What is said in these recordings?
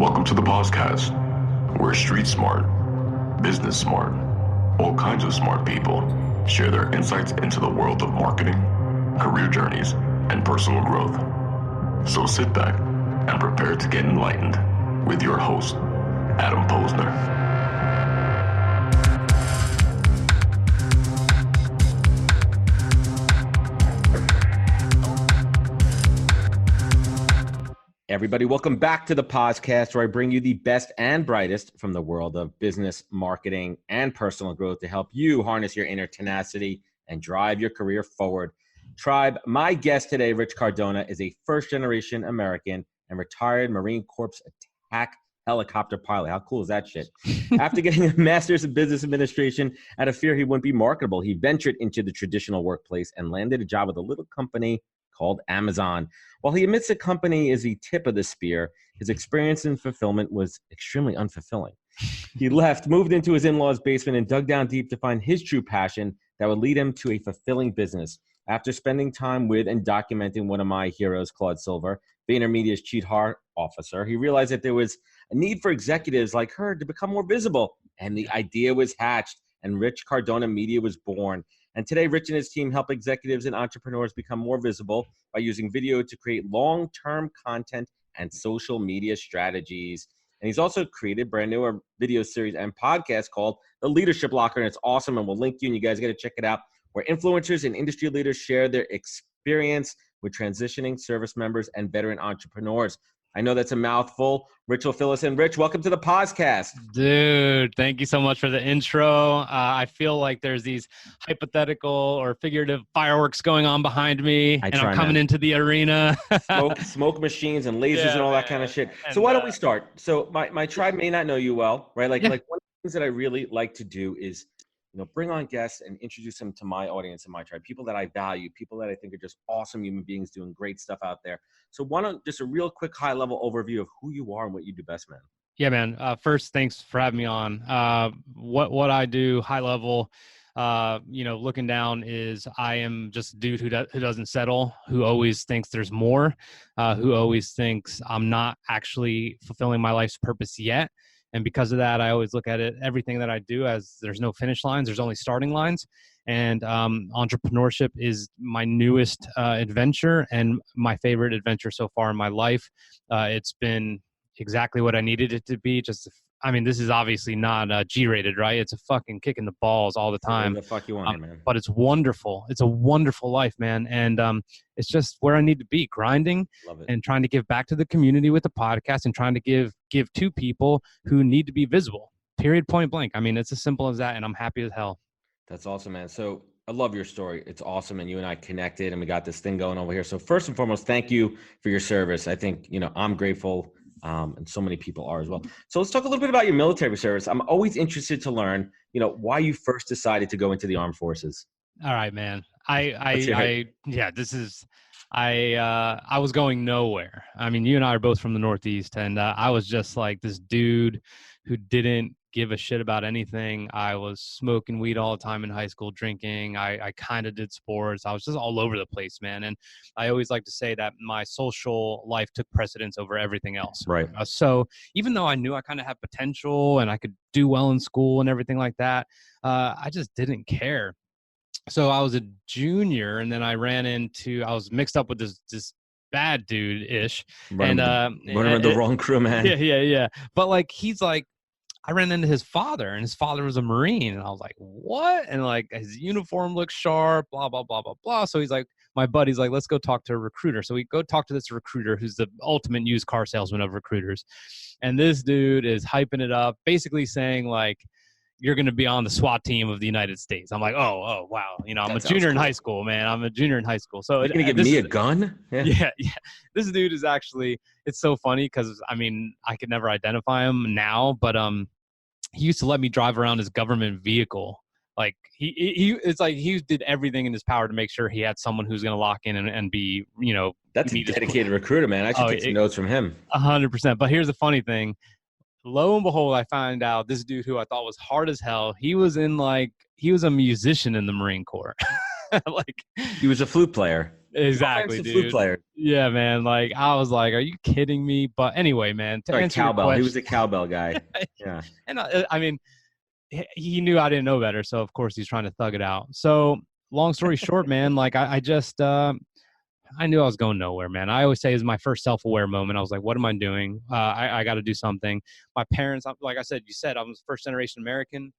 Welcome to the podcast, where street smart, business smart, all kinds of smart people share their insights into the world of marketing, career journeys, and personal growth. So sit back and prepare to get enlightened with your host, Adam Posner. Everybody, welcome back to the podcast where I bring you the best and brightest from the world of business, marketing, and personal growth to help you harness your inner tenacity and drive your career forward. Tribe, my guest today, Rich Cardona, is a first-generation American and retired Marine Corps attack helicopter pilot. How cool is that shit? After getting a master's in business administration, out of fear he wouldn't be marketable, he ventured into the traditional workplace and landed a job with a little company called Amazon. While he admits the company is the tip of the spear, his experience in fulfillment was extremely unfulfilling. He left, moved into his in-laws' basement, and dug down deep to find his true passion that would lead him to a fulfilling business. After spending time with and documenting one of my heroes, Claude Silver, VaynerMedia's chief heart officer, he realized that there was a need for executives like her to become more visible. And the idea was hatched, and Rich Cardona Media was born. And today, Rich and his team help executives and entrepreneurs become more visible by using video to create long-term content and social media strategies. And he's also created a brand new video series and podcast called The Leadership Locker, and it's awesome, and we'll link you, and you guys got to check it out, where influencers and industry leaders share their experience with transitioning service members and veteran entrepreneurs. I know that's a mouthful. Rich will fill us in. Rich, welcome to the podcast. Dude, thank you so much for the intro. I feel like there's these hypothetical or figurative fireworks going on behind me, and I'm coming into the arena. smoke machines and lasers and all that kind of shit. So why don't we start? So my tribe may not know you well, right? Like one of the things that I really like to do is, bring on guests and introduce them to my audience and my tribe, people that I value, people that I think are just awesome human beings doing great stuff out there. So why don't just a real quick high level overview of who you are and what you do best, man. Yeah, man. First, thanks for having me on. What I do high level, looking down is I am just a dude who doesn't settle, who always thinks there's more, who always thinks I'm not actually fulfilling my life's purpose yet. And because of that, I always look at everything that I do as there's no finish lines, there's only starting lines. And entrepreneurship is my newest adventure and my favorite adventure so far in my life. It's been exactly what I needed it to be. This is obviously not G-rated, right? It's a fucking kick in the balls all the time. What the fuck you want, man? But it's wonderful. It's a wonderful life, man. And it's just where I need to be, grinding and trying to give back to the community with the podcast and trying to give to people who need to be visible, period, point blank. It's as simple as that, and I'm happy as hell. That's awesome, man. So I love your story. It's awesome, and you and I connected, and we got this thing going over here. So first and foremost, thank you for your service. I think, I'm grateful. And so many people are as well. So let's talk a little bit about your military service. I'm always interested to learn, why you first decided to go into the armed forces. All right, man. I was going nowhere. You and I are both from the Northeast, and I was just like this dude who didn't give a shit about anything. I was smoking weed all the time in high school, drinking. I kind of did sports. I was just all over the place, man. And I always like to say that my social life took precedence over everything else. Right. So even though I knew I kind of had potential and I could do well in school and everything like that, I just didn't care. So I was a junior, and then I was mixed up with this bad dude-ish. Running the wrong crew, man. Yeah. But I ran into his father, and his father was a Marine, and I was like, what? And his uniform looks sharp, blah, blah, blah, blah, blah. So my buddy's like, let's go talk to a recruiter. So we go talk to this recruiter who's the ultimate used car salesman of recruiters. And this dude is hyping it up, basically saying you're going to be on the SWAT team of the United States. I'm like, oh, wow. I'm a junior in high school, man. I'm a junior in high school. So you're going to give me a gun? Yeah. This dude is actually, it's so funny because, I could never identify him now, but he used to let me drive around his government vehicle. He did everything in his power to make sure he had someone who's going to lock in and be, That's a dedicated recruiter, man. I should take some notes from him. 100%. But here's the funny thing. Lo and behold, I find out this dude who I thought was hard as hell, he was a musician in the Marine Corps. He was a flute player. Exactly, Offensive flute dude. player. Yeah, man. Like, I was like, are you kidding me? But anyway, man, to Sorry, answer your cowbell. He was question, a cowbell guy. Yeah. and I mean, he knew I didn't know better, so of course he's trying to thug it out. So, long story short, man, like I just I knew I was going nowhere, man. I always say it was my first self-aware moment. I was like, what am I doing? I got to do something. My parents, like I said, I was first generation American.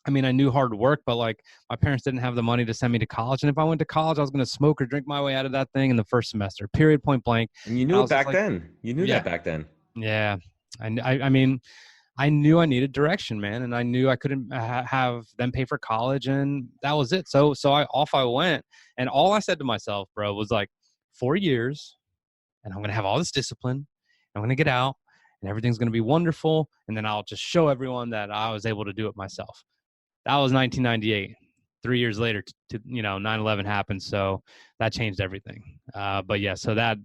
I mean, I knew hard work, but like my parents didn't have the money to send me to college. And if I went to college, I was going to smoke or drink my way out of that thing in the first semester, period, point blank. And you And knew I it was just back like, then. You knew that yeah, back then. yeah. I mean, I knew I needed direction, man. And I knew I couldn't have them pay for college. And that was it. So off I went. And all I said to myself, bro, was like 4 years and I'm going to have all this discipline. I'm going to get out and everything's going to be wonderful. And then I'll just show everyone that I was able to do it myself. That was 1998. 3 years later, 9/11 happened, so that changed everything. But yeah, so that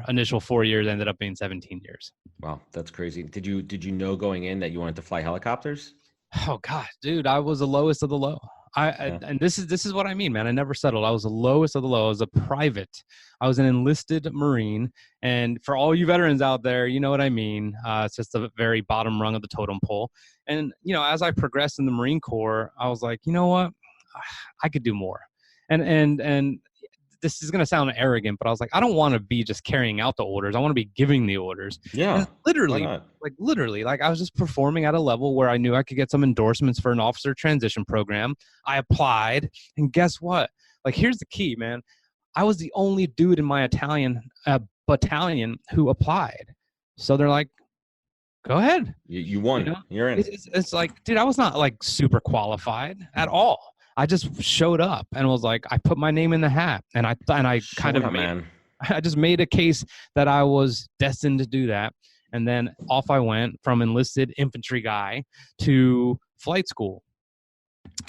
initial 4 years ended up being 17 years. Wow, that's crazy. Did you know going in that you wanted to fly helicopters? Oh God, dude, I was the lowest of the low. Yeah. And this is what I mean, man. I never settled. I was the lowest of the low. I was a private. I was an enlisted Marine. And for all you veterans out there, you know what I mean. It's just the very bottom rung of the totem pole. And as I progressed in the Marine Corps, I was like, you know what, I could do more. And this is going to sound arrogant, but I was like, I don't want to be just carrying out the orders. I want to be giving the orders. Yeah. And literally, Why not? literally, I was just performing at a level where I knew I could get some endorsements for an officer transition program. I applied, and guess what? Like, here's the key, man. I was the only dude in my Italian battalion who applied. So they're like, go ahead. You won. You're in. It's like, dude, I was not like super qualified at all. I just showed up and was like, I put my name in the hat, and I kind of I just made a case that I was destined to do that. And then off I went from enlisted infantry guy to flight school,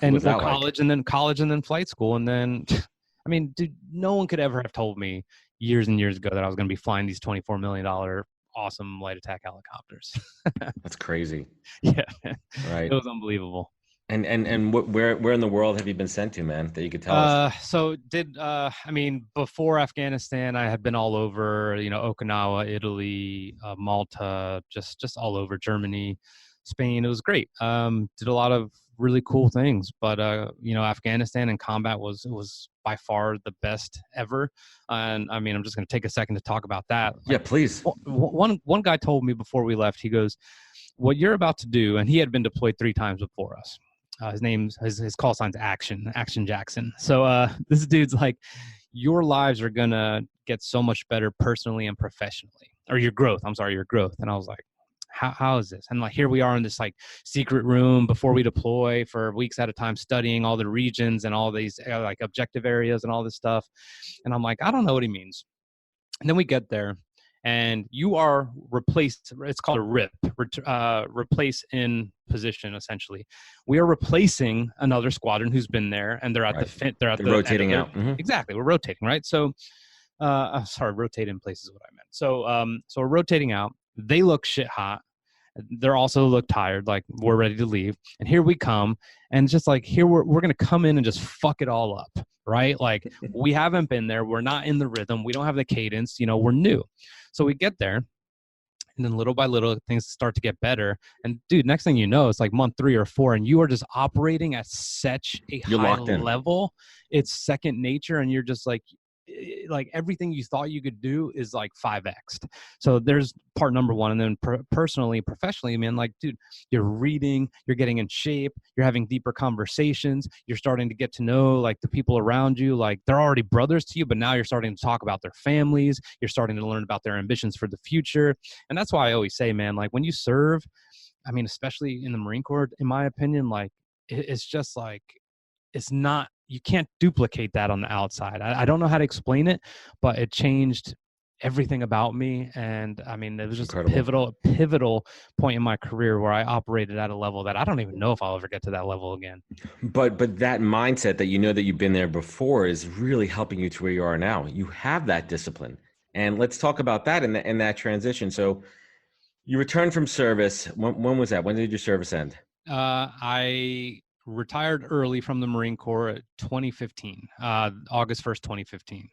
and college, and then flight school. And then, I mean, dude, no one could ever have told me years and years ago that I was going to be flying these $24 million awesome light attack helicopters. That's crazy. Yeah, right. It was unbelievable. And where in the world have you been sent to, man, that you could tell us? So I mean, before Afghanistan, I had been all over, Okinawa, Italy, Malta, just all over, Germany, Spain. It was great. Did a lot of really cool things, but Afghanistan and combat was by far the best ever. And I mean, I'm just going to take a second to talk about that. Yeah, please. One guy told me before we left, he goes, what you're about to do, and he had been deployed 3 times before us. His call sign's Action Jackson. So this dude's like, your lives are gonna get so much better personally and professionally, or your growth. And I was like, how is this? And like, here we are in this like secret room before we deploy for weeks at a time, studying all the regions and all these like objective areas and all this stuff. And I'm like, I don't know what he means. And then we get there, and you are replaced. It's called a RIP, replace in position, essentially. We are replacing another squadron who's been there, and they're at they're rotating out. Mm-hmm. Exactly, we're rotating, right? So, rotate in place is what I meant. So we're rotating out. They look shit hot. They're also look tired, like we're ready to leave. And here we come, and just like here we're gonna come in and just fuck it all up, right? Like we haven't been there, we're not in the rhythm, we don't have the cadence, we're new. So we get there, and then little by little things start to get better. And dude, next thing you know, it's like month 3 or 4, and you are just operating at such a high level. It's second nature, and you're just like everything you thought you could do is like 5x'd. So there's part number 1. And then personally, professionally, man, like, dude, you're reading, you're getting in shape, you're having deeper conversations, you're starting to get to know like the people around you, like they're already brothers to you, but now you're starting to talk about their families, you're starting to learn about their ambitions for the future. And that's why I always say, man, like when you serve, I mean, especially in the Marine Corps, in my opinion, like it's just like, it's not, you can't duplicate that on the outside. I don't know how to explain it, but it changed everything about me. And I mean, it was just incredible. A pivotal point in my career where I operated at a level that I don't even know if I'll ever get to that level again. But that mindset that that you've been there before is really helping you to where you are now. You have that discipline. And let's talk about that in that transition. So you returned from service. When was that? When did your service end? I retired early from the Marine Corps at 2015, August 1st, 2015.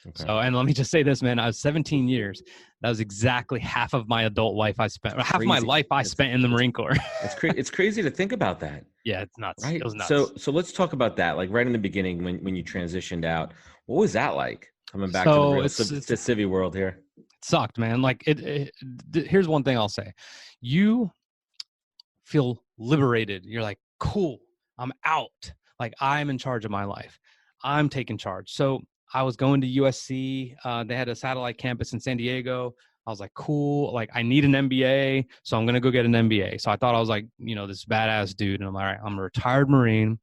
Okay. So, and let me just say this, man, I was 17 years. That was exactly half of my adult life I spent, or half my life I spent in the Marine Corps. It's crazy to think about that. Yeah, it's nuts. Right. It was nuts. So let's talk about that. Like right in the beginning, when you transitioned out, what was that like coming back to the real civvy world here? It sucked, man. Like here's one thing I'll say. You feel liberated. You're like, cool, I'm out. Like I'm in charge of my life. I'm taking charge. So I was going to USC. They had a satellite campus in San Diego. I was like, cool. Like I need an MBA. So I'm going to go get an MBA. So I thought I was like, this badass dude. And I'm like, all right, I'm a retired Marine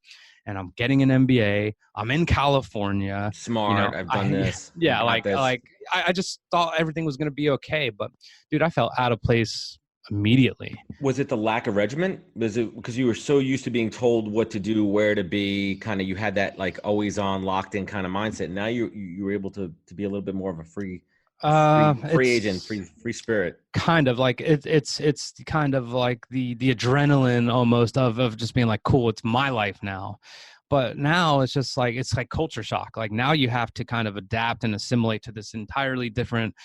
and I'm getting an MBA. I'm in California. Smart. I've done this. Yeah. I just thought everything was going to be okay. But dude, I felt out of place immediately. Was it the lack of regiment? Was it because you were so used to being told what to do, where to be, kind of you had that like always on, locked in kind of mindset? Now you were able to be a little bit more of a free agent, free spirit. Kind of like it's kind of like the adrenaline almost of just being like, cool, it's my life now. But now it's just like, it's like culture shock. Like now you have to kind of adapt and assimilate to this entirely different,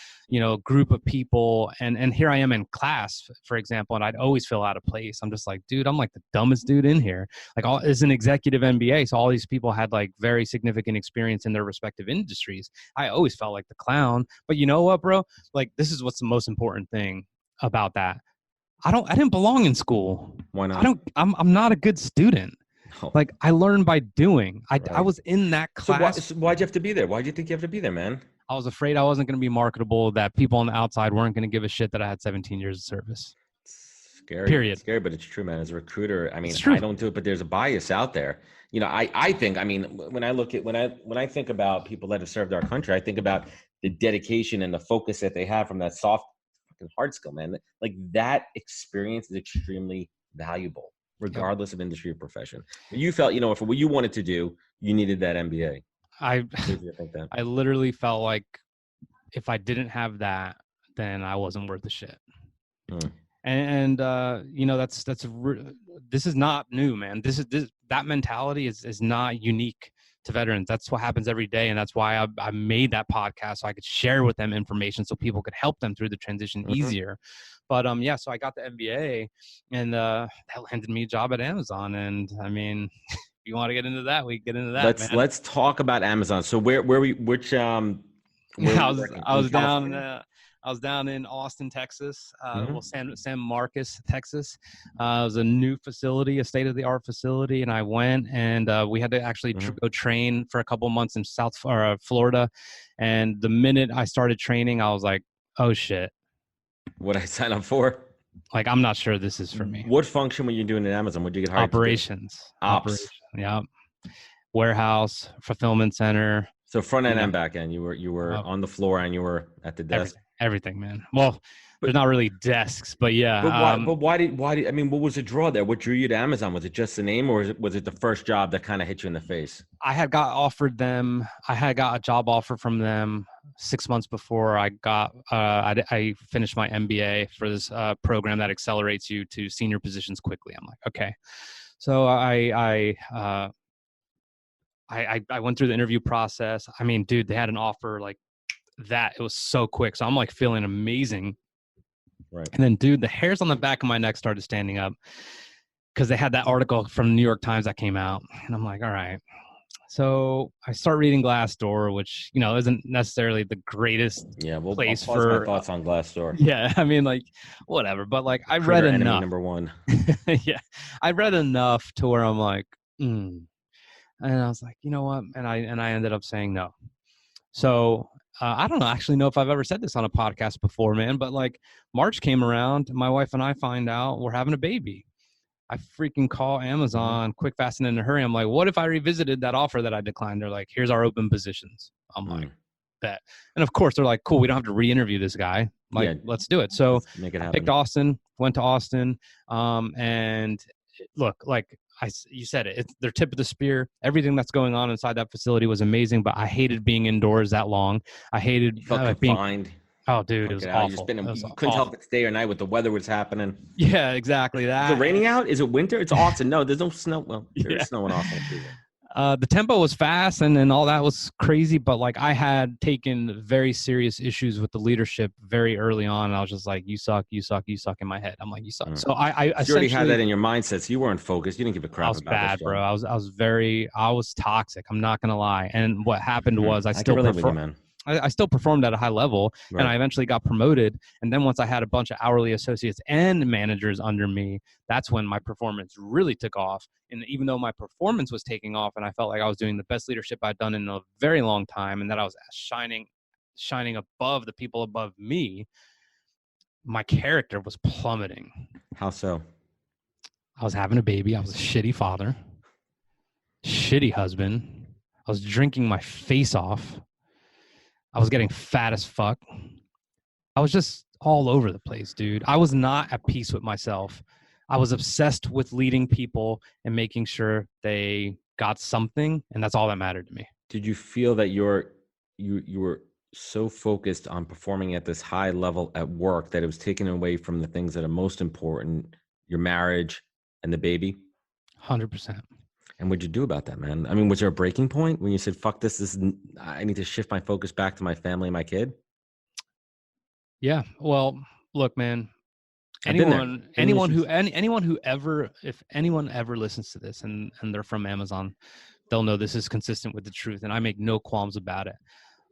group of people. And here I am in class, for example, and I'd always feel out of place. I'm just like, dude, I'm like the dumbest dude in here. Like as an executive MBA. So all these people had like very significant experience in their respective industries. I always felt like the clown, but you know what, bro? Like this is what's the most important thing about that. I didn't belong in school. Why not? I'm not a good student. Like I learned by doing. I was in that class. So why'd you have to be there? Why'd you think you have to be there, man? I was afraid I wasn't going to be marketable, that people on the outside weren't going to give a shit that I had 17 years of service. Scary. Period. It's scary, but it's true, man. As a recruiter, I mean, I don't do it, but there's a bias out there. I think, when I think about people that have served our country, I think about the dedication and the focus that they have from that soft fucking hard skill, man. Like that experience is extremely valuable, regardless of industry or profession. You felt, for what you wanted to do, you needed that MBA. I literally felt like if I didn't have that, then I wasn't worth the shit. And this is not new, man. That mentality is not unique to veterans. That's what happens every day. And that's why I made that podcast, so I could share with them information so people could help them through the transition easier. But so I got the MBA, and that landed me a job at Amazon. And I mean, if you want to get into that, we can get into that. Let's talk about Amazon. So I was down in Austin, Texas. San Marcos, Texas. It was a new facility, a state-of-the-art facility, and I went, and we had to actually go train for a couple of months in South Florida. And the minute I started training, I was like, "Oh shit, what I signed up for? Like, I'm not sure this is for me." What function were you doing at Amazon? What did you get hired Operations. Ops. Yeah. Warehouse, fulfillment center. So front end and back end. You were on the floor and you were at the desk. Everything, man. Well, there's not really desks, but yeah. But why did what was the draw there? What drew you to Amazon? Was it just the name, or was it the first job that kind of hit you in the face? I had got a job offer from them 6 months before I finished my MBA for this program that accelerates you to senior positions quickly. I'm like, okay. So I went through the interview process. I mean, dude, they had an offer like that. It was so quick. So I'm like feeling amazing. Right. And then, dude, the hairs on the back of my neck started standing up because they had that article from the New York Times that came out. And I'm like, all right. So I start reading Glassdoor, which, isn't necessarily the greatest place for my thoughts on Glassdoor. Yeah. I mean, like, whatever. But like, I read enough. Number one. Yeah. I read enough to where I'm like, And I was like, you know what? And I ended up saying no. So I don't actually know if I've ever said this on a podcast before, man, but like March came around, my wife and I find out we're having a baby. I freaking call Amazon quick, fast, and in a hurry. I'm like, what if I revisited that offer that I declined? They're like, here's our open positions. I'm like, bet. And of course they're like, cool, we don't have to re-interview this guy. Like, let's do it. So make it happen. Picked Austin, went to Austin. And look, like, you said it. It's their tip of the spear. Everything that's going on inside that facility was amazing, but I hated being indoors that long. I hated being confined. Oh, dude, it Fuck was it out. awful. It was You couldn't help awful. but stay or night with the weather was happening. Yeah, exactly Is it that. raining out? Is it winter? It's Austin. No, there's no snow. Well, there Yeah. is snow in Austin too. The tempo was fast and all that was crazy, but like I had taken very serious issues with the leadership very early on. And I was just like, you suck in my head. I'm like, you suck. Mm. So I You already had that in your mindset, so you weren't focused. You didn't give a crap I was about bad, this bro. job. I was toxic. I'm not gonna lie. And what happened was I can relate with you, man. I still performed at a high level, Right. and I eventually got promoted. And then once I had a bunch of hourly associates and managers under me, that's when my performance really took off. And even though my performance was taking off and I felt like I was doing the best leadership I'd done in a very long time and that I was shining above the people above me, my character was plummeting. How so? I was having a baby. I was a shitty father, shitty husband. I was drinking my face off. I was getting fat as fuck. I was just all over the place, dude. I was not at peace with myself. I was obsessed with leading people and making sure they got something, and that's all that mattered to me. Did you feel that you were so focused on performing at this high level at work that it was taken away from the things that are most important, your marriage and the baby? 100%. And what'd you do about that, man? I mean, was there a breaking point when you said, fuck this, I need to shift my focus back to my family and my kid? Yeah. Well, look, man, I've been there. anyone who ever, if anyone ever listens to this and they're from Amazon, they'll know this is consistent with the truth. And I make no qualms about it.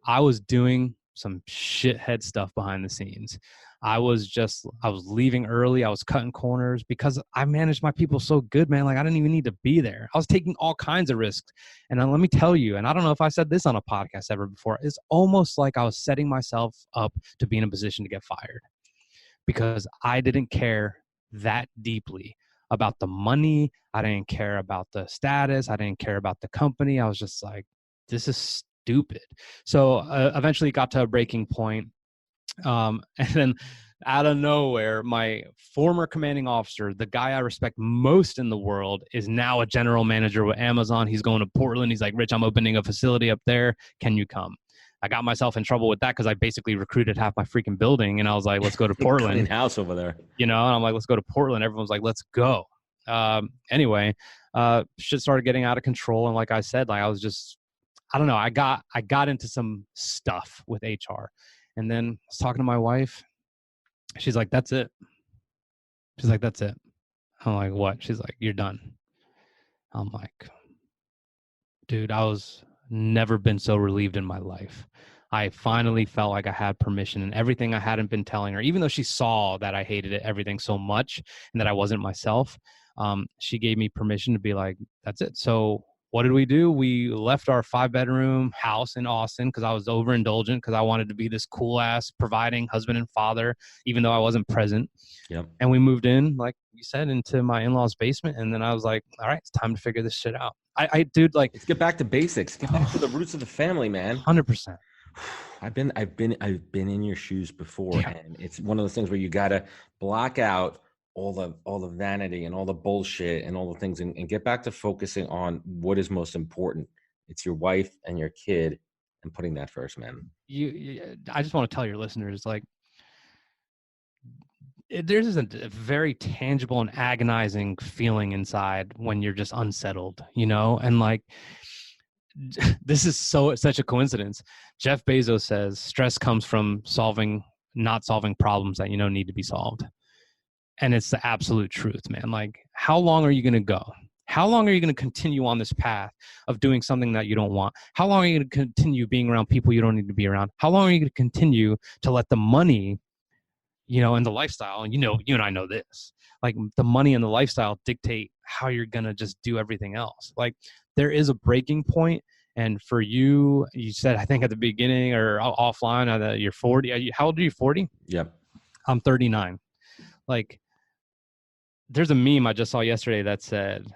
I was doing some shithead stuff behind the scenes. I was leaving early. I was cutting corners because I managed my people so good, man. Like I didn't even need to be there. I was taking all kinds of risks. And let me tell you, and I don't know if I said this on a podcast ever before, it's almost like I was setting myself up to be in a position to get fired because I didn't care that deeply about the money. I didn't care about the status. I didn't care about the company. I was just like, this is stupid. So eventually it got to a breaking point. And then out of nowhere, my former commanding officer, the guy I respect most in the world, is now a general manager with Amazon. He's going to Portland. He's like, Rich, I'm opening a facility up there. Can you come? I got myself in trouble with that because I basically recruited half my freaking building. And I was like, let's go to Portland. Clean house over there. You know, and I'm like, let's go to Portland. Everyone's like, let's go. Anyway, shit started getting out of control. And like I said, like I was just, I don't know. I got into some stuff with HR. And then I was talking to my wife. She's like, that's it. She's like, that's it. I'm like, what? She's like, you're done. I'm like, dude, I was never been so relieved in my life. I finally felt like I had permission and everything I hadn't been telling her, even though she saw that I hated it, everything so much and that I wasn't myself. She gave me permission to be like, that's it. So what did we do? We left our 5-bedroom house in Austin because I was overindulgent because I wanted to be this cool ass providing husband and father, even though I wasn't present. Yep. And we moved in, like you said, into my in-laws' basement. And then I was like, all right, it's time to figure this shit out. Dude, like, let's get back to basics. Get back to the roots of the family, man. 100%. I've been in your shoes before, yeah. And it's one of those things where you gotta block out all the vanity and all the bullshit and all the things and get back to focusing on what is most important. It's your wife and your kid and putting that first, man. I just want to tell your listeners, like, there's a very tangible and agonizing feeling inside when you're just unsettled, you know? And like, this is such a coincidence. Jeff Bezos says stress comes from not solving problems that you know need to be solved. And it's the absolute truth, man. Like, how long are you going to go? How long are you going to continue on this path of doing something that you don't want? How long are you going to continue being around people you don't need to be around? How long are you going to continue to let the money, you know, and the lifestyle, and you know, you and I know this, like the money and the lifestyle dictate how you're going to just do everything else. Like, there is a breaking point. And for you, you said, I think at the beginning or offline, that you're 40. How old are you? 40? Yep. I'm 39. Like, there's a meme I just saw yesterday that said,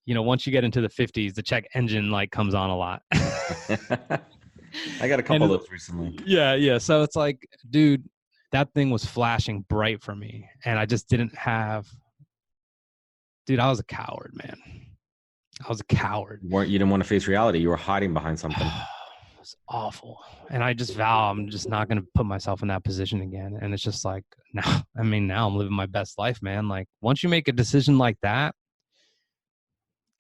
you know, once you get into the 50s, the check engine light comes on a lot. I got a couple of those recently. Yeah. So it's like, dude, that thing was flashing bright for me. And I just didn't have, dude, I was a coward, man. I was a coward. You didn't want to face reality. You were hiding behind something. was awful. And I just vow I'm just not going to put myself in that position again. And it's just like, now I'm living my best life, man. Like once you make a decision like that,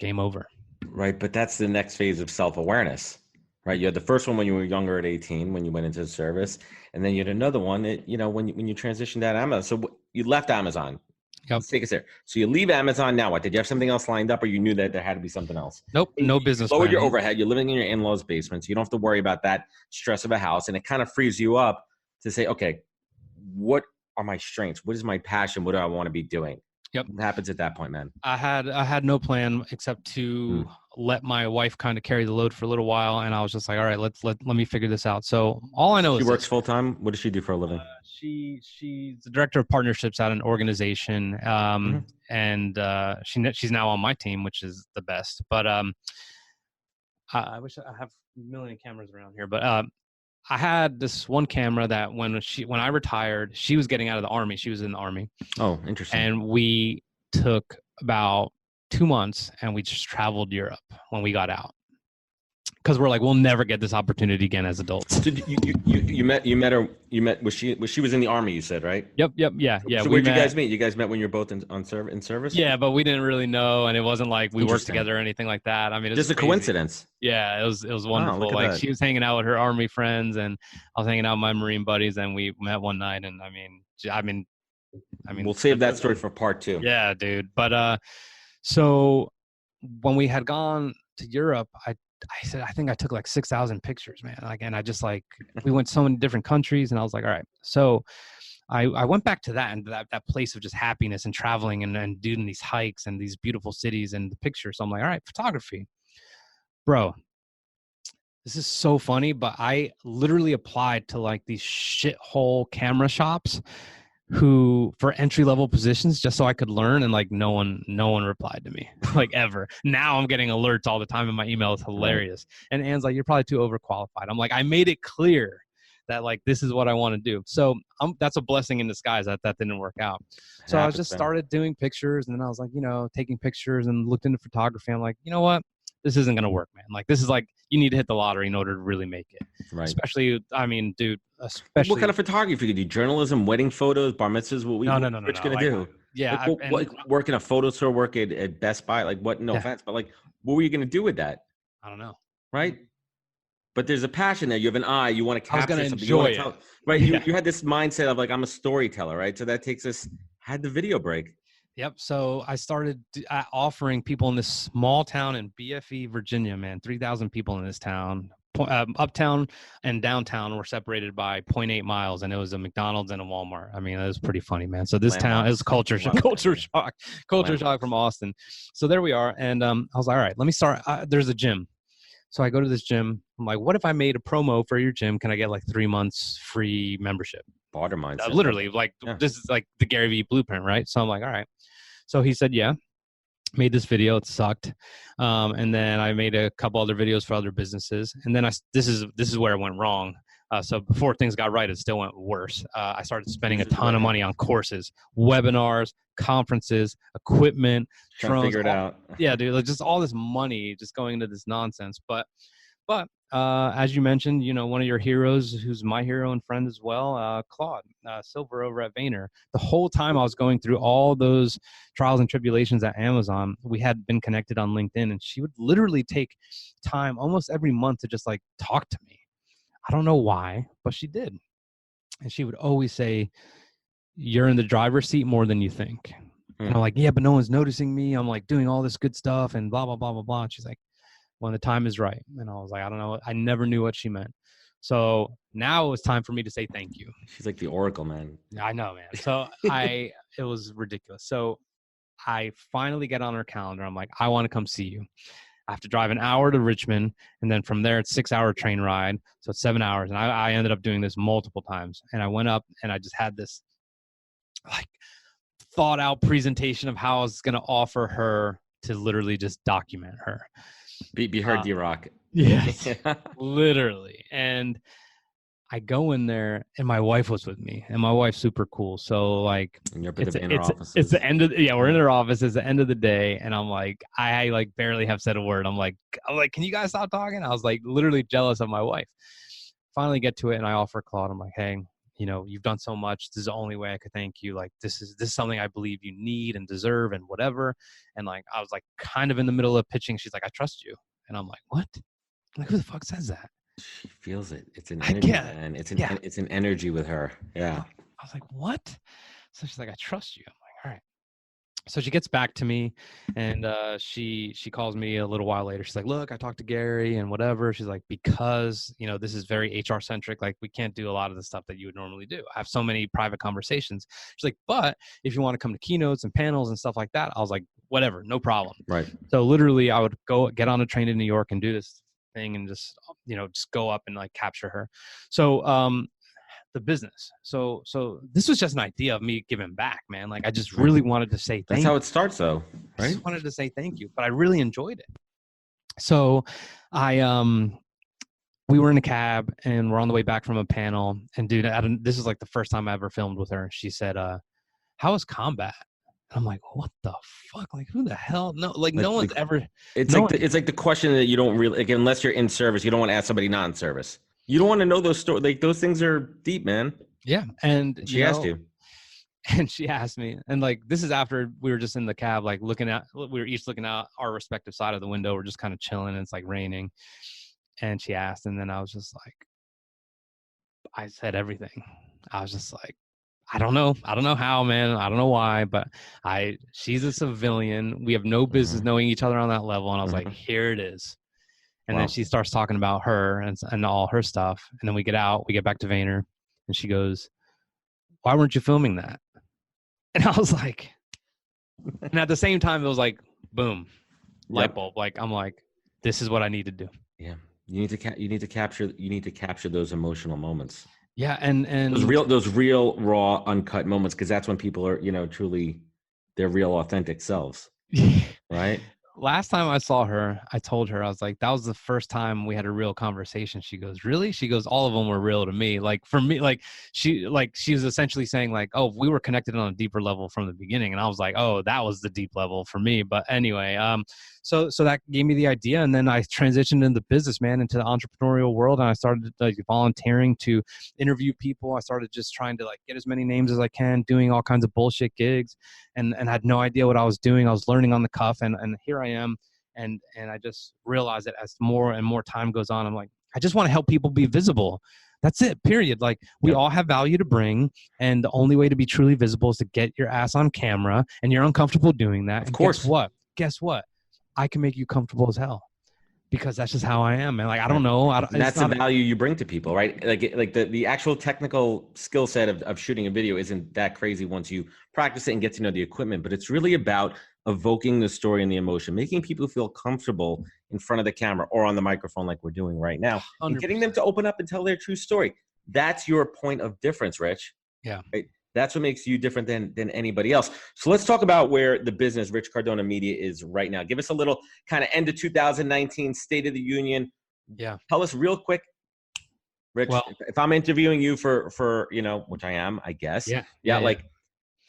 game over. Right. But that's the next phase of self-awareness, right? You had the first one when you were younger at 18, when you went into the service. And then you had another one, when you transitioned out of Amazon. So you left Amazon. Yep. Let's take us there. So you leave Amazon now. What, did you have something else lined up, or you knew that there had to be something else? Nope. No business. You lowered your overhead. You're living in your in-laws' basement. So you don't have to worry about that stress of a house. And it kind of frees you up to say, okay, what are my strengths? What is my passion? What do I want to be doing? Yep. What happens at that point, man? I had no plan except to let my wife kind of carry the load for a little while, and I was just like, all right, let me figure this out. So all I know is she works full time. What does she do for a living? She's the director of partnerships at an organization, and she's now on my team, which is the best. But I wish I have a million cameras around here, but I had this one camera that when I retired, she was getting out of the Army. She was in the Army. Oh, interesting. And we took about 2 months and we just traveled Europe when we got out. Because we're like, we'll never get this opportunity again as adults. So you met her. She was in the Army, you said, right? Yep. Yeah. So where'd you guys meet? You guys met when you're both in service? Yeah, but we didn't really know, and it wasn't like we worked together or anything like that. I mean, just a coincidence. Yeah, it was wonderful. Like she was hanging out with her Army friends, and I was hanging out with my Marine buddies, and we met one night. And I mean, we'll save that story for part 2. Yeah, dude. But so when we had gone to Europe, I said, I think I took like 6,000 pictures, man. Like, and I just like, we went so many different countries, and I was like, all right. So I went back to that, and that place of just happiness and traveling and doing these hikes and these beautiful cities and the pictures. So I'm like, all right, photography, bro. This is so funny, but I literally applied to like these shithole camera shops for entry-level positions just so I could learn, and like no one replied to me like ever. Now I'm getting alerts all the time in my email. It's hilarious. And Anne's like, you're probably too overqualified. I'm like, I made it clear that like this is what I want to do. So that's a blessing in disguise that didn't work out. So I just started doing pictures, and then I was like, taking pictures, and looked into photography. I'm like, you know what? This isn't going to work, man. Like, this is like, you need to hit the lottery in order to really make it. Right. Especially, dude, what kind of photography you do? Journalism, wedding photos, bar mitzvahs? No. What you going to do? Yeah. Like, work in a photo store, work at Best Buy? Like what? No offense, but like, what were you going to do with that? I don't know. Right. But there's a passion there. You have an eye. You want to capture something. Enjoy it. Right. Yeah. You had this mindset of like, I'm a storyteller, right? So that takes us, had the video break. Yep. So I started offering people in this small town in BFE, Virginia, man, 3,000 people in this town. Uptown and downtown were separated by 0.8 miles, and it was a McDonald's and a Walmart. I mean, it was pretty funny, man. So this town is culture shock from Austin. So there we are. And I was like, all right, let me start. There's a gym. So I go to this gym. I'm like, what if I made a promo for your gym? Can I get like 3 months free membership? Barter mindset. Literally, like This is like the Gary Vee blueprint, right? So I'm like, all right. So he said, yeah. Made this video. It sucked. And then I made a couple other videos for other businesses. And then this is where it went wrong. So before things got right, it still went worse. I started spending a ton of money on courses, webinars, conferences, equipment, trying to figure it out. Yeah, dude, like just all this money just going into this nonsense. But as you mentioned, one of your heroes, who's my hero and friend as well, Claude Silver over at Vayner. The whole time I was going through all those trials and tribulations at Amazon, we had been connected on LinkedIn, and she would literally take time almost every month to just like talk to me. I don't know why, but she did. And she would always say, you're in the driver's seat more than you think. And I'm like, yeah, but no one's noticing me. I'm like doing all this good stuff and blah, blah, blah, blah, blah. And she's like, when the time is right. And I was like, I don't know. I never knew what she meant. So now it was time for me to say thank you. She's like the oracle, man. I know, man. So it was ridiculous. So I finally get on her calendar. I'm like, I want to come see you. I have to drive an hour to Richmond, and then from there it's 6-hour train ride. So it's 7 hours. And I ended up doing this multiple times. And I went up and I just had this like thought out presentation of how I was going to offer her to literally just document her. Be her D-Rock. Yes, literally. And I go in there and my wife was with me, and my wife's super cool. So like, And you're up at the inner it's offices. the end of, yeah, we're in her office. It's the end of the day. And I'm like, I like barely have said a word. I'm like, can you guys stop talking? I was like literally jealous of my wife. Finally get to it. And I offer Claude, I'm like, hey, you know, you've done so much. This is the only way I could thank you. Like, this is something I believe you need and deserve and whatever. And like, I was like kind of in the middle of pitching. She's like, I trust you. And I'm like, what? I'm like, who the fuck says that? She feels it. It's an I energy, get it. man. Yeah. It's an energy with her. Yeah. I was like, what? So she's like, I trust you. I'm like, all right. So she gets back to me, and she calls me a little while later. She's like, look, I talked to Gary and whatever. She's like, because, you know, this is very HR centric. Like, we can't do a lot of the stuff that you would normally do. I have so many private conversations. She's like, but if you want to come to keynotes and panels and stuff like that, I was like, whatever, no problem. Right. So literally I would go get on a train to New York and do this thing and just, you know, just go up and like capture her. So the business. So this was just an idea of me giving back, man. Like, I just really wanted to say thank you. That's how it starts, though, I right? just wanted to say thank you, but I really enjoyed it. So we were in a cab and we're on the way back from a panel, and dude, this is like the first time I ever filmed with her. She said, how was combat? And I'm like, what the fuck? Like, who the hell? No, like no one's ever. It's like the question that you don't really, like, unless you're in service, you don't want to ask somebody not in service. You don't want to know those stories. Like, those things are deep, man. Yeah. And she asked you. And she asked me, and like, this is after we were just in the cab, like we were each looking out our respective side of the window. We're just kind of chilling, and it's like raining. And she asked, and then I was just like, I said everything. I was just like, I don't know how, man. I don't know why, but she's a civilian. We have no business knowing each other on that level. And I was like, here it is. And then she starts talking about her and all her stuff. And then we get back to Vayner, and she goes, why weren't you filming that? And I was like, and at the same time, it was like, boom, light bulb. Like, I'm like, this is what I need to do. Yeah. You need to capture those emotional moments. Yeah. And those real raw, uncut moments. 'Cause that's when people are, you know, truly their real authentic selves. Right. Last time I saw her, I told her, I was like, that was the first time we had a real conversation. She goes, really? She goes, all of them were real to me. Like, for me, she was essentially saying like, oh, we were connected on a deeper level from the beginning. And I was like, oh, that was the deep level for me. But anyway, so that gave me the idea. And then I transitioned into business, man, into the entrepreneurial world. And I started like volunteering to interview people. I started just trying to like get as many names as I can, doing all kinds of bullshit gigs, and had no idea what I was doing. I was learning on the cuff, and here I am. And I just realized that as more and more time goes on, I'm like, I just want to help people be visible. That's it, period. Like, we all have value to bring. And the only way to be truly visible is to get your ass on camera, and you're uncomfortable doing that. Of course. Guess what? I can make you comfortable as hell, because that's just how I am, man. Like, I don't know. That's the value you bring to people, right? Like the actual technical skill set of shooting a video isn't that crazy once you practice it and get to know the equipment, but it's really about evoking the story and the emotion, making people feel comfortable in front of the camera or on the microphone like we're doing right now, 100%. And getting them to open up and tell their true story. That's your point of difference, Rich. Yeah. Right? That's what makes you different than anybody else. So let's talk about where the business, Rich Cardona Media, is right now. Give us a little kind of end of 2019 State of the Union. Yeah. Tell us real quick, Rich, if I'm interviewing you for, you know, which I am, I guess. Yeah. Like,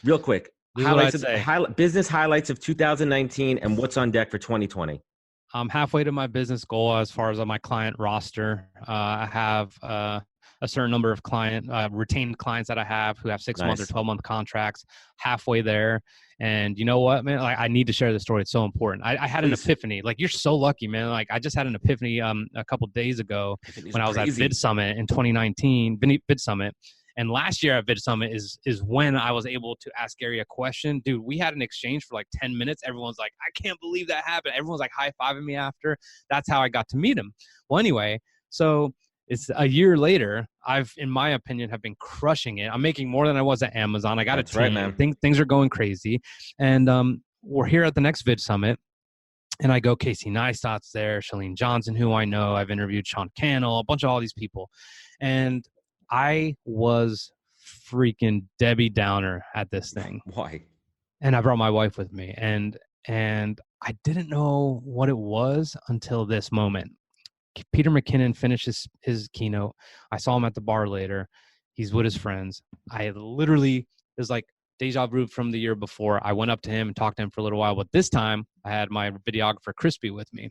real quick, business highlights of 2019 and what's on deck for 2020. I'm halfway to my business goal as far as my client roster. I have a certain number of retained clients that I have who have 6 month or 12-month contracts, halfway there. And you know what, man? Like, I need to share this story. It's so important. I had an epiphany. Like, you're so lucky, man. Like, I just had an epiphany a couple days ago when I was at Vid Summit in 2019, Vid Summit. And last year at Vid Summit is when I was able to ask Gary a question. Dude, we had an exchange for like 10 minutes. Everyone's like, I can't believe that happened. Everyone's like high-fiving me after. That's how I got to meet him. Well, anyway, so it's a year later. I've, in my opinion, have been crushing it. I'm making more than I was at Amazon. I got a team. Right, man. Things are going crazy. And we're here at the next Vid Summit. And I go, Casey Neistat's there, Shalene Johnson, who I know. I've interviewed Sean Cannell, a bunch of all these people. And I was freaking Debbie Downer at this thing. Why? And I brought my wife with me. And I didn't know what it was until this moment. Peter McKinnon finishes his keynote. I saw him at the bar later. He's with his friends. I literally, it was like deja vu from the year before. I went up to him and talked to him for a little while, but this time I had my videographer Crispy with me.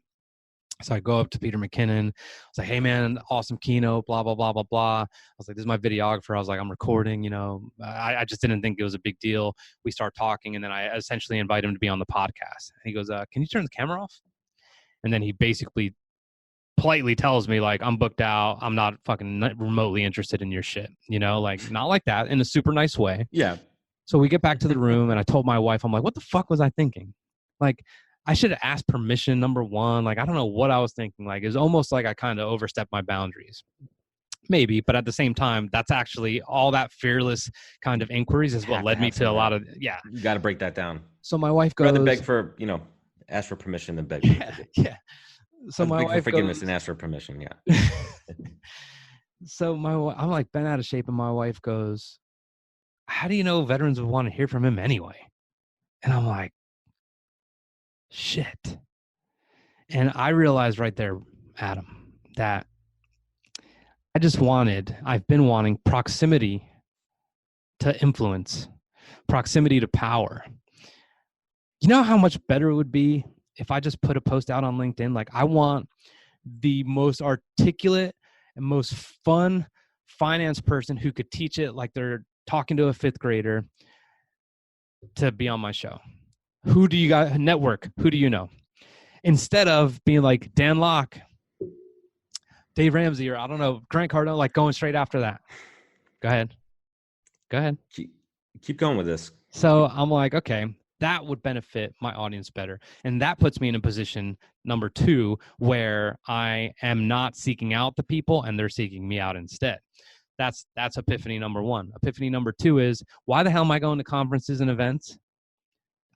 So I go up to Peter McKinnon. I was like, hey man, awesome keynote, blah, blah, blah, blah, blah. I was like, this is my videographer. I was like, I'm recording, I just didn't think it was a big deal. We start talking, and then I essentially invite him to be on the podcast. And he goes, can you turn the camera off? And then he basically politely tells me, like, I'm booked out. I'm not fucking remotely interested in your shit, like not like that, in a super nice way. Yeah. So we get back to the room, and I told my wife, I'm like, what the fuck was I thinking? Like, I should have asked permission, number one. Like, I don't know what I was thinking. Like, it was almost like I kind of overstepped my boundaries. Maybe, but at the same time, that's actually all that fearless kind of inquiries is what led me to a lot of, You got to break that down. So my wife goes, rather beg for, ask for permission than beg. Yeah. So my wife for forgiveness goes, and ask for permission. Yeah. So I'm like bent out of shape, and my wife goes, how do you know veterans would want to hear from him anyway? And I'm like, shit. And I realized right there, Adam, that I've been wanting proximity to influence, proximity to power. You know how much better it would be if I just put a post out on LinkedIn? Like, I want the most articulate and most fun finance person who could teach it like they're talking to a fifth grader to be on my show. Who do you got? Network. Who do you know? Instead of being like Dan Locke, Dave Ramsey, or I don't know, Grant Cardona, like going straight after that. Go ahead. Keep going with this. So I'm like, okay, that would benefit my audience better. And that puts me in a position, number 2, where I am not seeking out the people and they're seeking me out instead. That's epiphany number 1. Epiphany number 2 is, why the hell am I going to conferences and events?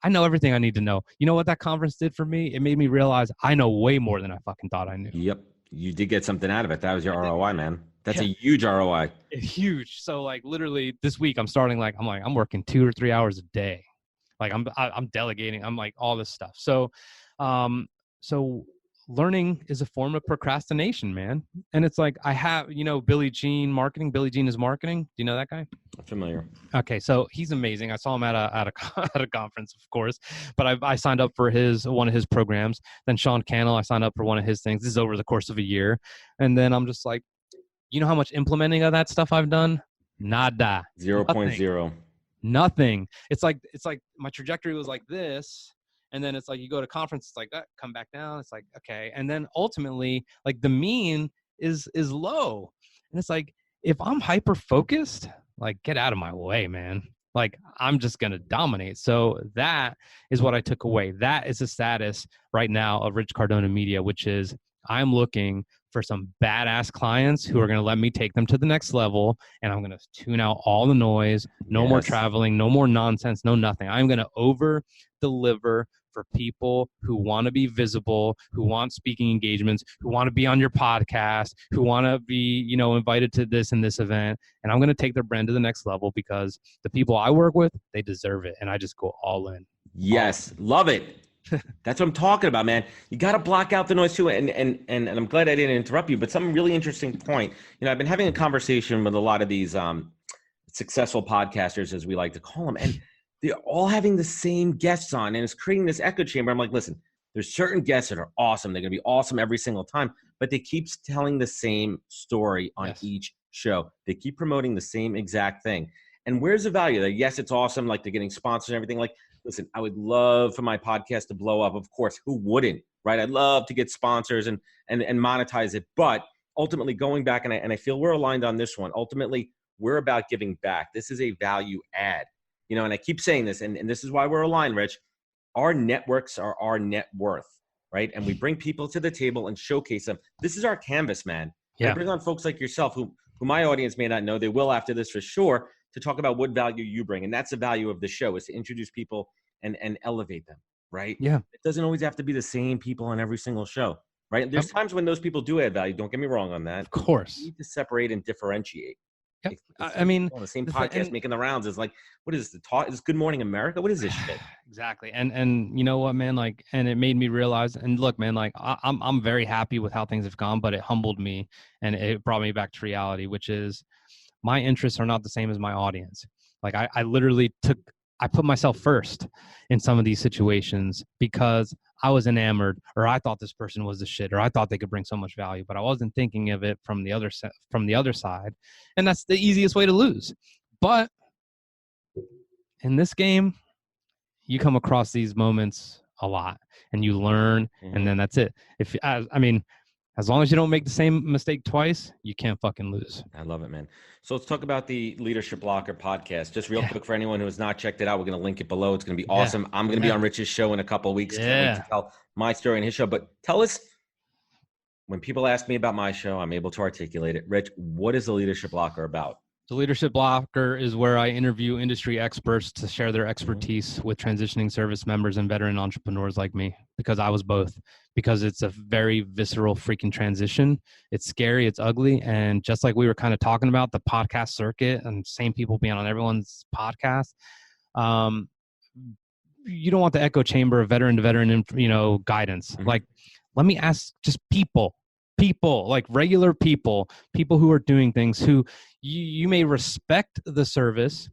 I know everything I need to know. You know what that conference did for me? It made me realize I know way more than I fucking thought I knew. Yep. You did get something out of it. That was your ROI, man. That's a huge ROI. It's huge. So like literally this week I'm starting, I'm working 2 or 3 hours a day. Like I'm delegating. I'm like all this stuff. So learning is a form of procrastination, man. And it's like, I have, Billy Jean marketing. Billy Jean is marketing. Do you know that guy? I'm familiar. Okay. So he's amazing. I saw him at a conference, of course, but I signed up for one of his programs. Then Sean Cannell, I signed up for one of his things. This is over the course of a year. And then I'm just like, you know how much implementing of that stuff I've done? Nada. 0.0. Nothing. It's like my trajectory was like this. And then it's like, you go to conference, it's like that, come back down. It's like, okay. And then ultimately, like the mean is low. And it's like, if I'm hyper focused, like get out of my way, man. Like I'm just going to dominate. So that is what I took away. That is the status right now of Rich Cardona Media, which is I'm looking for some badass clients who are going to let me take them to the next level. And I'm going to tune out all the noise, no more traveling, no more nonsense, no nothing. I'm going to over deliver for people who want to be visible, who want speaking engagements, who want to be on your podcast, who want to be, invited to this and this event. And I'm going to take their brand to the next level because the people I work with, they deserve it. And I just go all in. Yes. Love it. That's what I'm talking about, man. You got to block out the noise too. And I'm glad I didn't interrupt you, but some really interesting point. I've been having a conversation with a lot of these successful podcasters, as we like to call them, and they're all having the same guests on, and it's creating this echo chamber. I'm like, listen, there's certain guests that are awesome. They're going to be awesome every single time, but they keep telling the same story on each show. They keep promoting the same exact thing. And where's the value? That yes, it's awesome. Like they're getting sponsors and everything. Like, listen, I would love for my podcast to blow up. Of course, who wouldn't, right? I'd love to get sponsors and monetize it. But ultimately going back, and I feel we're aligned on this one. Ultimately, we're about giving back. This is a value add. And I keep saying this, and this is why we're aligned, Rich. Our networks are our net worth, right? And we bring people to the table and showcase them. This is our canvas, man. Yeah. I bring on folks like yourself who my audience may not know. They will after this for sure, to talk about what value you bring. And that's the value of the show, is to introduce people and elevate them, right? Yeah. It doesn't always have to be the same people on every single show, right? There's times when those people do add value. Don't get me wrong on that. Of course. You need to separate and differentiate. Yep. It's I mean, on the same the thing, podcast making the rounds. Is like, what is the talk? Is Good Morning America? What is this shit? exactly. And you know what, man, like, and it made me realize, and look, man, like I'm very happy with how things have gone, but it humbled me and it brought me back to reality, which is my interests are not the same as my audience. Like I literally I put myself first in some of these situations because I was enamored, or I thought this person was the shit, or I thought they could bring so much value, but I wasn't thinking of it from the other side. And that's the easiest way to lose. But in this game, you come across these moments a lot and you learn, and then that's it. I mean, as long as you don't make the same mistake twice, you can't fucking lose. I love it, man. So let's talk about the Leadership Locker podcast. Just real quick for anyone who has not checked it out, we're going to link it below. It's going to be awesome. I'm going to be on Rich's show in a couple of weeks. Can't wait to tell my story in his show. But tell us, when people ask me about my show, I'm able to articulate it. Rich, what is the Leadership Locker about? The Leadership Locker is where I interview industry experts to share their expertise with transitioning service members and veteran entrepreneurs like me, because I was both. Because it's a very visceral freaking transition. It's scary, it's ugly, and just like we were kind of talking about the podcast circuit and same people being on everyone's podcast, you don't want the echo chamber of veteran to veteran, guidance. Like, let me ask just people, like regular people who are doing things, who you may respect the service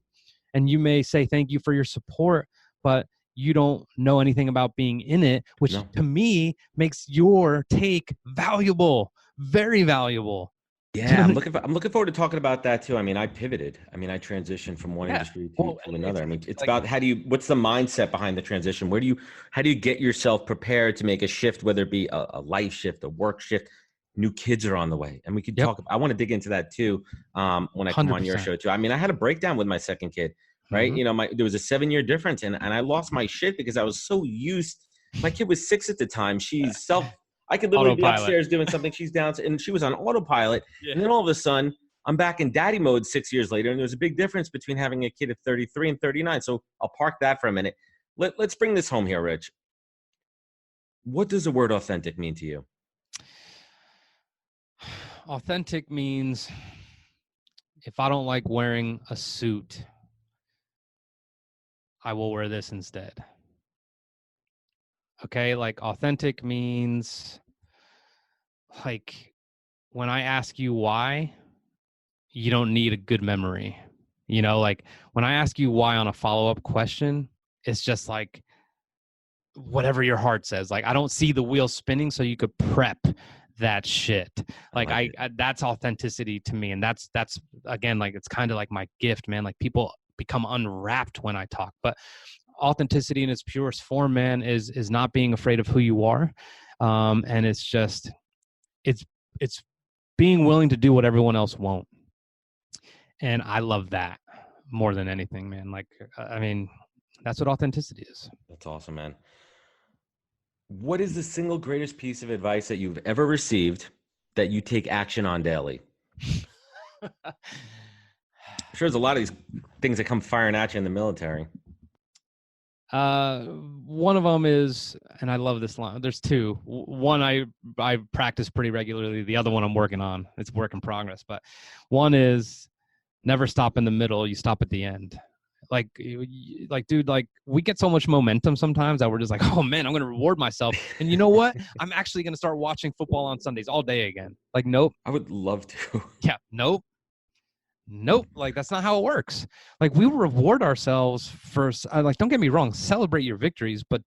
and you may say thank you for your support, but you don't know anything about being in it, which to me makes your take valuable, very valuable. Yeah, I'm looking forward to talking about that too. I mean, I pivoted. I mean, I transitioned from one industry to another. I mean, it's like, about what's the mindset behind the transition? How do you get yourself prepared to make a shift, whether it be a life shift, a work shift? New kids are on the way, and we could talk. I want to dig into that too when I come 100%. On your show too. I mean, I had a breakdown with my second kid, right? There was a 7-year difference, and I lost my shit because I was so used. My kid was 6 at the time. She's I could literally be upstairs doing something. She's down, and she was on autopilot. Yeah. And then all of a sudden, I'm back in daddy mode 6 years later, and there's a big difference between having a kid at 33 and 39. So I'll park that for a minute. Let's bring this home here, Rich. What does the word authentic mean to you? Authentic means if I don't like wearing a suit, I will wear this instead. Okay, like authentic means like when I ask you why, you don't need a good memory. Like when I ask you why on a follow-up question, it's just like whatever your heart says. Like I don't see the wheel spinning so you could prep that shit. Like I that's authenticity to me. And that's again, like it's kind of like my gift, man. Like people become unwrapped when I talk. But authenticity in its purest form, man, is not being afraid of who you are. And it's just it's being willing to do what everyone else won't. And I love that more than anything, man. Like I mean, that's what authenticity is. That's awesome, man. What is the single greatest piece of advice that you've ever received that you take action on daily? I'm sure there's a lot of these things that come firing at you in the military. One of them is, and I love this line. There's two. One I practice pretty regularly. The other one I'm working on. It's work in progress. But one is never stop in the middle. You stop at the end. Like, dude, like we get so much momentum sometimes that we're just like, oh man, I'm going to reward myself. And you know what? I'm actually going to start watching football on Sundays all day again. Like, nope. I would love to. Yeah. Nope. Like that's not how it works. Like we reward ourselves for, like, don't get me wrong, celebrate your victories, but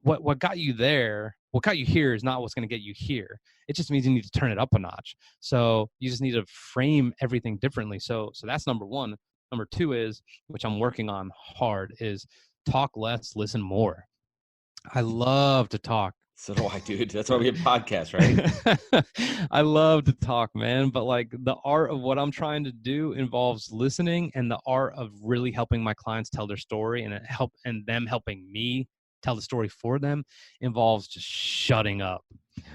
what got you there, what got you here is not what's going to get you here. It just means you need to turn it up a notch. So you just need to frame everything differently. So that's number one. Number two is, which I'm working on hard, is talk less, listen more. I love to talk. So do I, dude. That's why we have podcasts, right? I love to talk, man. But like the art of what I'm trying to do involves listening, and the art of really helping my clients tell their story and them helping me tell the story for them involves just shutting up.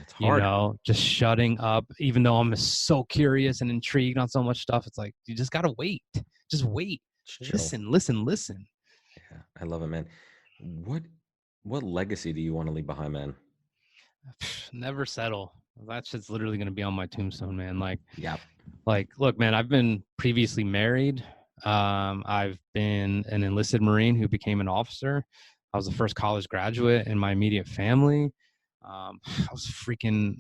It's hard. Just shutting up, even though I'm so curious and intrigued on so much stuff. It's like, you just got to wait. Just wait. Listen. Yeah, I love it, man. What legacy do you want to leave behind, man? Never settle. That shit's literally going to be on my tombstone, man. Yep. Like, look, man, I've been previously married. I've been an enlisted Marine who became an officer. I was the first college graduate in my immediate family. I was freaking,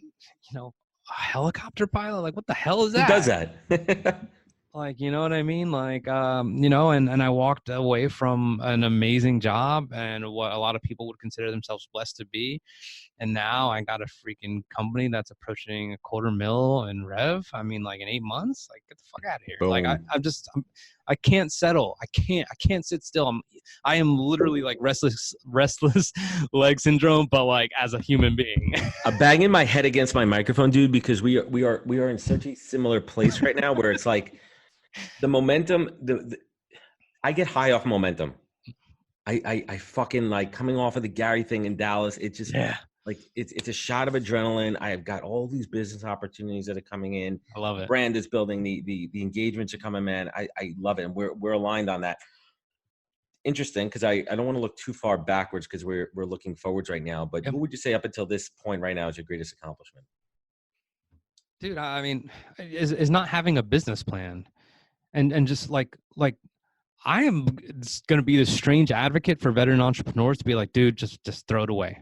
a helicopter pilot. Like, what the hell is Who does that? that? Like, you know what I mean? Like, and I walked away from an amazing job and what a lot of people would consider themselves blessed to be. And now I got a freaking company that's approaching $250,000 in rev. I mean, like in 8 months, like get the fuck out of here. Like Boom. I can't settle. I can't sit still. I am literally like restless leg syndrome, but like as a human being. I'm banging my head against my microphone, dude, because we are in such a similar place right now where it's like the momentum, I get high off momentum. I fucking like coming off of the Gary thing in Dallas. It just like it's a shot of adrenaline. I have got all these business opportunities that are coming in. I love it. Brand is building, the engagements are coming, man. I love it, and we're aligned on that. Interesting, because I don't want to look too far backwards because we're looking forwards right now. But what would you say up until this point right now is your greatest accomplishment? Dude, I mean, is not having a business plan, and just like I am going to be this strange advocate for veteran entrepreneurs to be like, dude, just throw it away.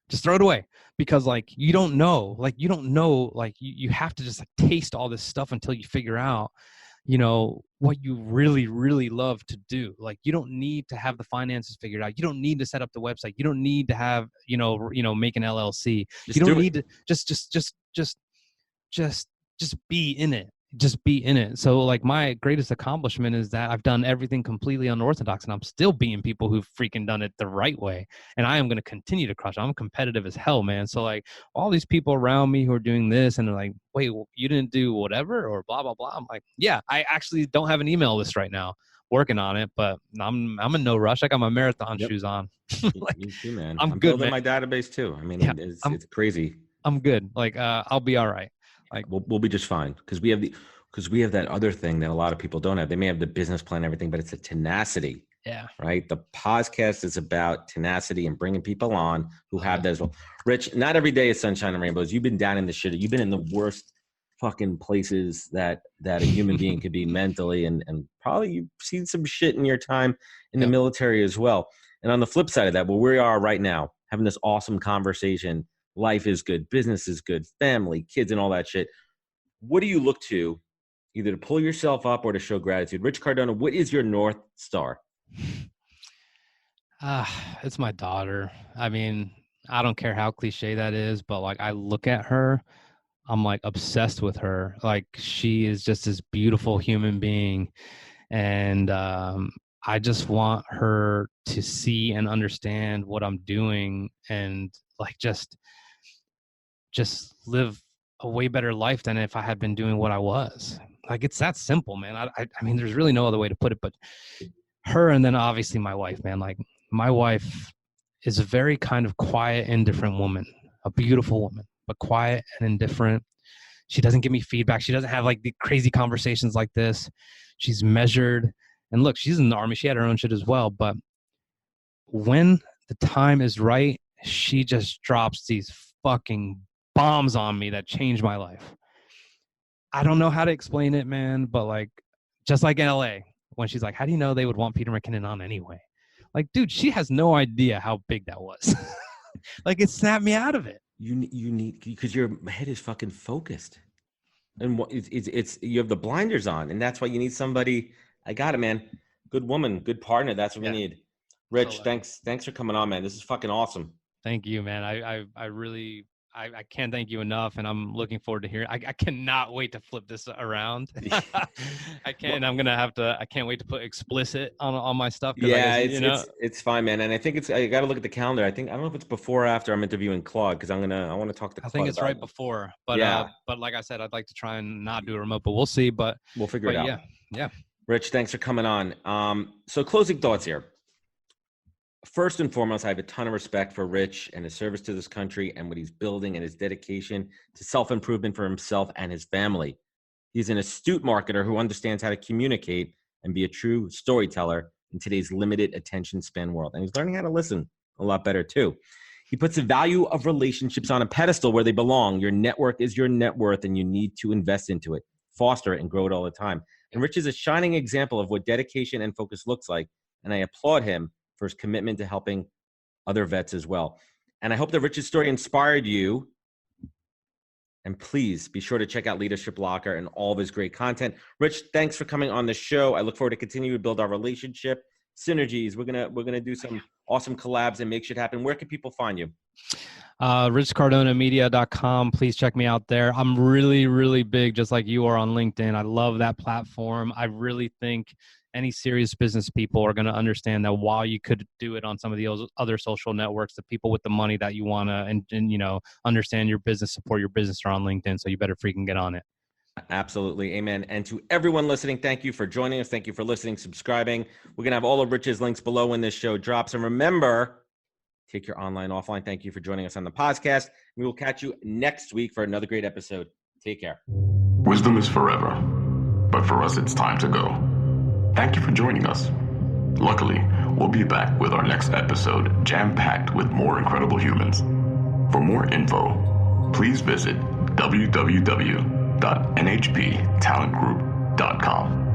Just throw it away, because like you don't know, like you have to just like taste all this stuff until you figure out, what you really, really love to do. Like you don't need to have the finances figured out. You don't need to set up the website. You don't need to have, make an LLC. You don't need to just be in it. Just be in it. So like my greatest accomplishment is that I've done everything completely unorthodox, and I'm still beating people who've freaking done it the right way. And I am going to continue to crush. I'm competitive as hell, man. So like all these people around me who are doing this and they're like, wait, you didn't do whatever or blah, blah, blah. I'm like, yeah, I actually don't have an email list right now, working on it, but I'm in no rush. I got my marathon shoes on. Like, me too, man. I'm good, building man. my database too. I mean, it's crazy. I'm good. Like, I'll be all right. Like we'll be just fine because we have that other thing that a lot of people don't have. They may have the business plan, everything, but it's a tenacity. Yeah. Right. The podcast is about tenacity and bringing people on who have that as well. Rich, not every day is sunshine and rainbows. You've been down in the shit. You've been in the worst fucking places that a human being could be mentally, and probably you've seen some shit in your time in the military as well. And on the flip side of that, where we are right now, having this awesome conversation, life is good, business is good, family, kids, and all that shit. What do you look to either to pull yourself up or to show gratitude? Rich Cardona, what is your North Star? It's my daughter. I mean, I don't care how cliche that is, but like I look at her, I'm like obsessed with her. Like she is just this beautiful human being. And I just want her to see and understand what I'm doing and like just live a way better life than if I had been doing what I was. Like it's that simple, man. I mean, there's really no other way to put it, but her, and then obviously my wife, man. Like my wife is a very kind of quiet, indifferent woman, a beautiful woman, but quiet and indifferent. She doesn't give me feedback. She doesn't have like the crazy conversations like this. She's measured. And look, she's in the Army. She had her own shit as well. But when the time is right, she just drops these fucking bombs on me that change my life. I don't know how to explain it, man, but like, just like in LA, when she's like, how do you know they would want Peter McKinnon on anyway? Like, dude, she has no idea how big that was. Like, it snapped me out of it. You need, because your head is fucking focused. And it's you have the blinders on, and that's why you need somebody. I got it, man. Good woman, good partner. That's what we need. Rich, thanks for coming on, man. This is fucking awesome. Thank you, man. I really can't thank you enough, and I'm looking forward to hearing. I cannot wait to flip this around. I can't. I can't wait to put explicit on my stuff. Yeah, it's fine, man. And I think I got to look at the calendar. I don't know if it's before or after I'm interviewing Claude, because I want to talk to Claude. I think it's right before, but but like I said, I'd like to try and not do a remote, but we'll see. But we'll figure it out. Yeah. Rich, thanks for coming on. So closing thoughts here. First and foremost, I have a ton of respect for Rich and his service to this country and what he's building and his dedication to self-improvement for himself and his family. He's an astute marketer who understands how to communicate and be a true storyteller in today's limited attention span world. And he's learning how to listen a lot better too. He puts the value of relationships on a pedestal where they belong. Your network is your net worth, and you need to invest into it, foster it, and grow it all the time. And Rich is a shining example of what dedication and focus looks like, and I applaud him for his commitment to helping other vets as well. And I hope that Rich's story inspired you. And please be sure to check out Leadership Locker and all of his great content. Rich, thanks for coming on the show. I look forward to continuing to build our relationship, synergies. We're gonna do some awesome collabs and make shit happen. Where can people find you? richcardonamedia.com. Please check me out there. I'm really, really big, just like you are on LinkedIn. I love that platform. I really think any serious business people are going to understand that while you could do it on some of the other social networks, the people with the money that you want to, and you know, understand your business, support your business are on LinkedIn. So you better freaking get on it. Absolutely. Amen. And to everyone listening, thank you for joining us. Thank you for listening, subscribing. We're going to have all of Rich's links below when this show drops. And remember, take your online, offline. Thank you for joining us on the podcast. We will catch you next week for another great episode. Take care. Wisdom is forever, but for us, it's time to go. Thank you for joining us. Luckily, we'll be back with our next episode jam-packed with more incredible humans. For more info, please visit www.nhptalentgroup.com.